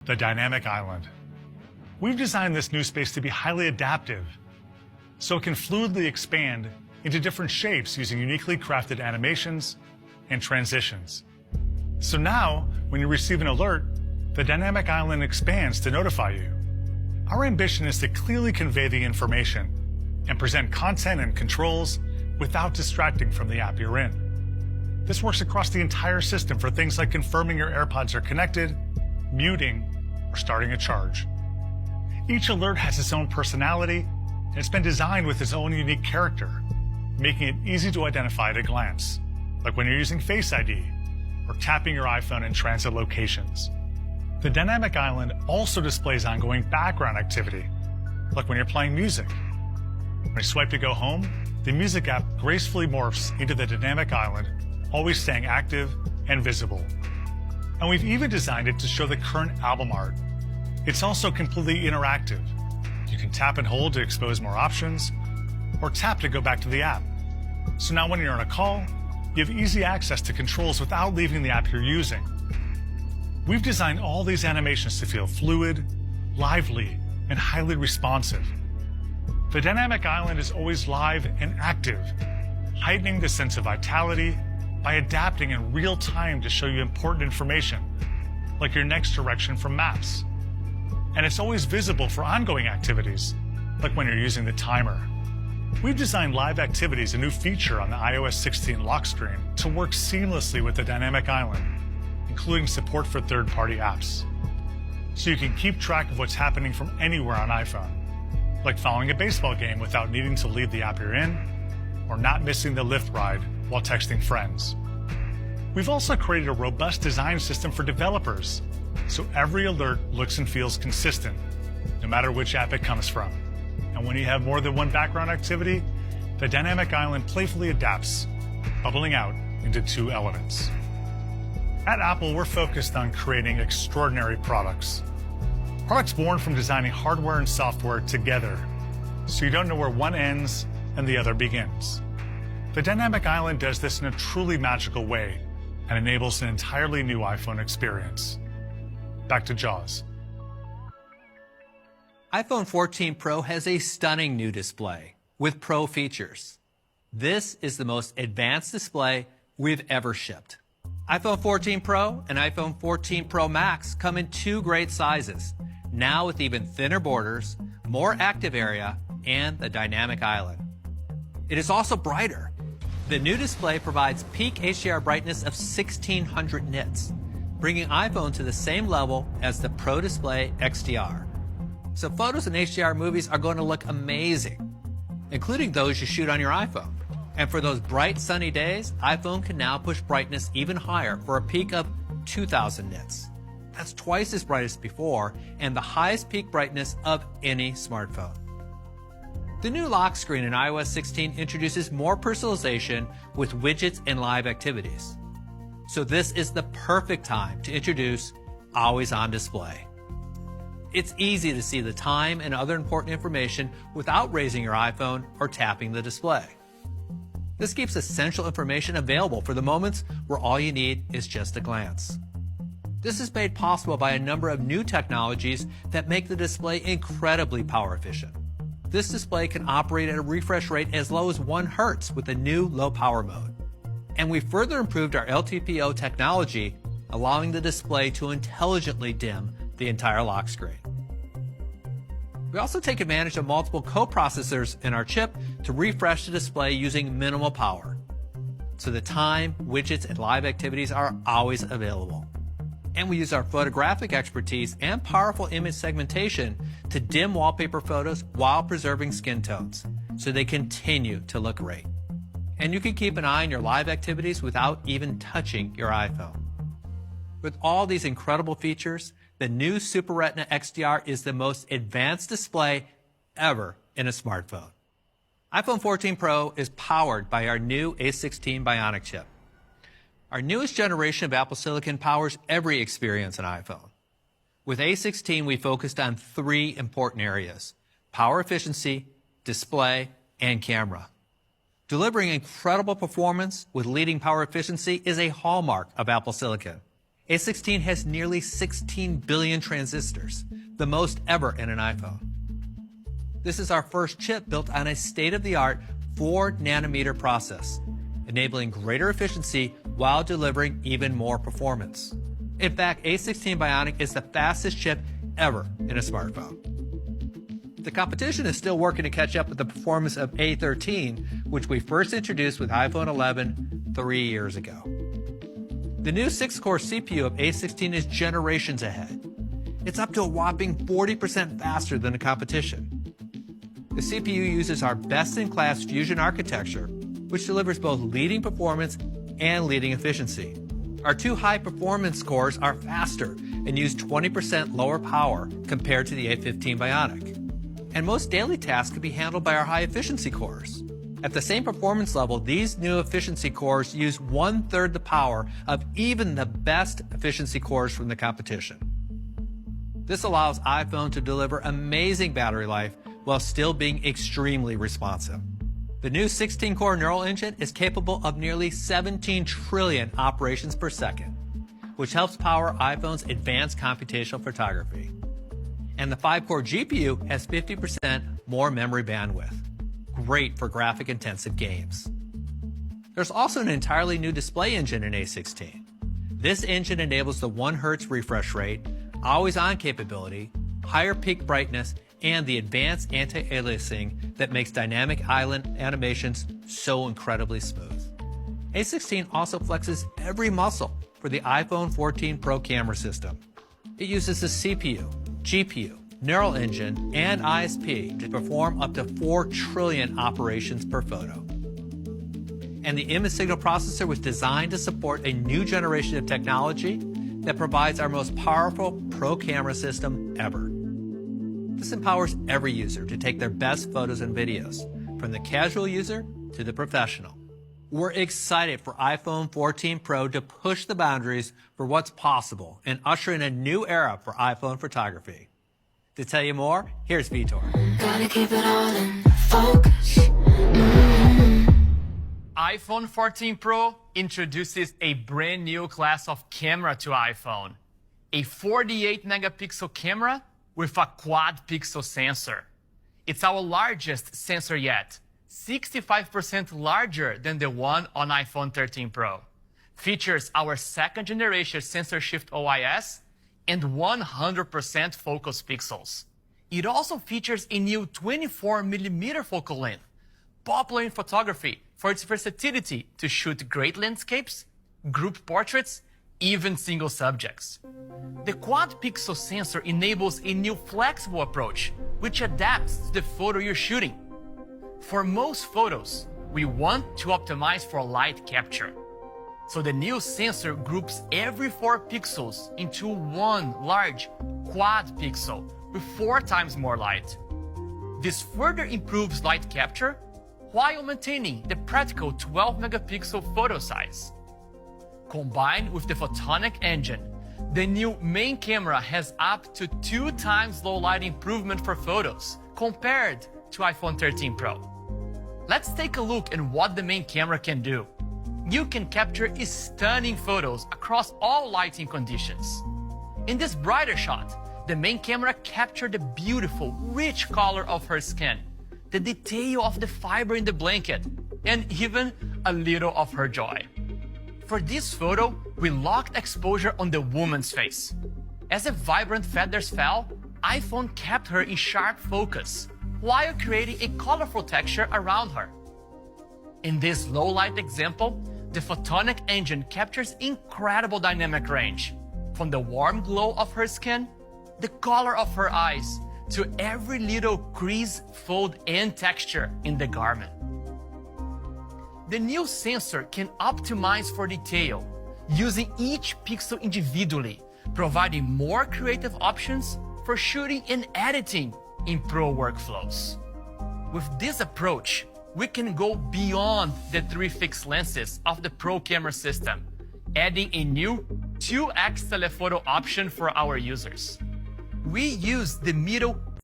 the Dynamic Island. We've designed this new space to be highly adaptive, so it can fluidly expand into different shapes using uniquely crafted animations and transitions. So now, when you receive an alert, the Dynamic Island expands to notify you. Our ambition is to clearly convey the information and present content and controls without distracting from the app you're in. This works across the entire system for things like confirming your AirPods are connected, muting, or starting a charge. Each alert has its own personality, and it's been designed with its own unique character, making it easy to identify at a glance, like when you're using Face ID or tapping your iPhone in transit locations. The Dynamic Island also displays ongoing background activity, like when you're playing music. When you swipe to go home, the music app gracefully morphs into the Dynamic Island, always staying active and visible. And we've even designed it to show the current album art. It's also completely interactive. You can tap and hold to expose more options, or tap to go back to the app. So now when you're on a call, you have easy access to controls without leaving the app you're using. We've designed all these animations to feel fluid, lively, and highly responsive. The Dynamic Island is always live and active, heightening the sense of vitality by adapting in real time to show you important information, like your next direction from maps. And it's always visible for ongoing activities, like when you're using the timer. We've designed Live Activities, a new feature on the iOS 16 lock screen, to work seamlessly with the Dynamic Island, including support for third-party apps. So you can keep track of what's happening from anywhere on iPhone, like following a baseball game without needing to leave the app you're in, or not missing the Lyft ride while texting friends. We've also created a robust design system for developers, so every alert looks and feels consistent, no matter which app it comes from. And when you have more than one background activity, the Dynamic Island playfully adapts, bubbling out into two elements. At Apple, we're focused on creating extraordinary products. Products born from designing hardware and software together, so you don't know where one ends and the other begins. The Dynamic Island does this in a truly magical way and enables an entirely new iPhone experience. Back to Jaws. iPhone 14 Pro has a stunning new display with Pro features. This is the most advanced display we've ever shipped. iPhone 14 Pro and iPhone 14 Pro Max come in two great sizes, now with even thinner borders, more active area, and the Dynamic Island. It is also brighter. The new display provides peak HDR brightness of 1600 nits, bringing iPhone to the same level as the Pro Display XDR. So photos and HDR movies are going to look amazing, including those you shoot on your iPhone. And for those bright sunny days, iPhone can now push brightness even higher for a peak of 2000 nits. That's twice as bright as before and the highest peak brightness of any smartphone. The new lock screen in iOS 16 introduces more personalization with widgets and live activities. So this is the perfect time to introduce Always On Display. It's easy to see the time and other important information without raising your iPhone or tapping the display. This keeps essential information available for the moments where all you need is just a glance. This is made possible by a number of new technologies that make the display incredibly power efficient. This display can operate at a refresh rate as low as 1 Hz with a new low power mode. And we further improved our LTPO technology, allowing the display to intelligently dim the entire lock screen. We also take advantage of multiple coprocessors in our chip to refresh the display using minimal power. So the time, widgets, and live activities are always available. And we use our photographic expertise and powerful image segmentation to dim wallpaper photos while preserving skin tones, so they continue to look great. And you can keep an eye on your live activities without even touching your iPhone. With all these incredible features, the new Super Retina XDR is the most advanced display ever in a smartphone. iPhone 14 Pro is powered by our new A16 Bionic chip. Our newest generation of Apple Silicon powers every experience on iPhone. With A16, we focused on 3 important areas: power efficiency, display, and camera. Delivering incredible performance with leading power efficiency is a hallmark of Apple Silicon. A16 has nearly 16 billion transistors, the most ever in an iPhone. This is our first chip built on a state-of-the-art 4-nanometer process, enabling greater efficiency while delivering even more performance. In fact, A16 Bionic is the fastest chip ever in a smartphone. The competition is still working to catch up with the performance of A13, which we first introduced with iPhone 11 3 years ago. The new 6-core CPU of A16 is generations ahead. It's up to a whopping 40% faster than the competition. The CPU uses our best-in-class Fusion architecture, which delivers both leading performance and leading efficiency. Our 2 high-performance cores are faster and use 20% lower power compared to the A15 Bionic. And most daily tasks can be handled by our high-efficiency cores. At the same performance level, these new efficiency cores use 1/3 the power of even the best efficiency cores from the competition. This allows iPhone to deliver amazing battery life while still being extremely responsive. The new 16-core neural engine is capable of nearly 17 trillion operations per second, which helps power iPhone's advanced computational photography. And the 5-core GPU has 50% more memory bandwidth. Great for graphic-intensive games. There's also an entirely new display engine in A16. This engine enables the 1 Hz refresh rate, always-on capability, higher peak brightness, and the advanced anti-aliasing that makes dynamic island animations so incredibly smooth. A16 also flexes every muscle for the iPhone 14 Pro camera system. It uses the CPU, GPU, neural engine, and ISP to perform up to 4 trillion operations per photo. And the image signal processor was designed to support a new generation of technology that provides our most powerful pro camera system ever. This empowers every user to take their best photos and videos, from the casual user to the professional. We're excited for iPhone 14 Pro to push the boundaries for what's possible and usher in a new era for iPhone photography. To tell you more, here's Vitor. Gotta keep it all in focus. iPhone 14 Pro introduces a brand new class of camera to iPhone. A 48 megapixel camera with a quad pixel sensor. It's our largest sensor yet, 65% larger than the one on iPhone 13 Pro. Features our 2nd generation sensor shift OIS and 100% focus pixels. It also features a new 24mm focal length, popular in photography for its versatility to shoot great landscapes, group portraits, even single subjects. The quad pixel sensor enables a new flexible approach, which adapts to the photo you're shooting. For most photos, we want to optimize for light capture. So the new sensor groups every 4 pixels into one large quad pixel with 4 times more light. This further improves light capture while maintaining the practical 12 megapixel photo size. Combined with the photonic engine, the new main camera has up to 2 times low light improvement for photos compared to iPhone 13 Pro. Let's take a look at what the main camera can do. You can capture stunning photos across all lighting conditions. In this brighter shot, the main camera captured the beautiful, rich color of her skin, the detail of the fiber in the blanket, and even a little of her joy. For this photo, we locked exposure on the woman's face. As the vibrant feathers fell, iPhone kept her in sharp focus, while creating a colorful texture around her. In this low light example, the photonic engine captures incredible dynamic range, from the warm glow of her skin, the color of her eyes, to every little crease, fold, and texture in the garment. The new sensor can optimize for detail, using each pixel individually, providing more creative options for shooting and editing in pro workflows. With this approach, we can go beyond the 3 fixed lenses of the Pro camera system, adding a new 2x telephoto option for our users. We use the middle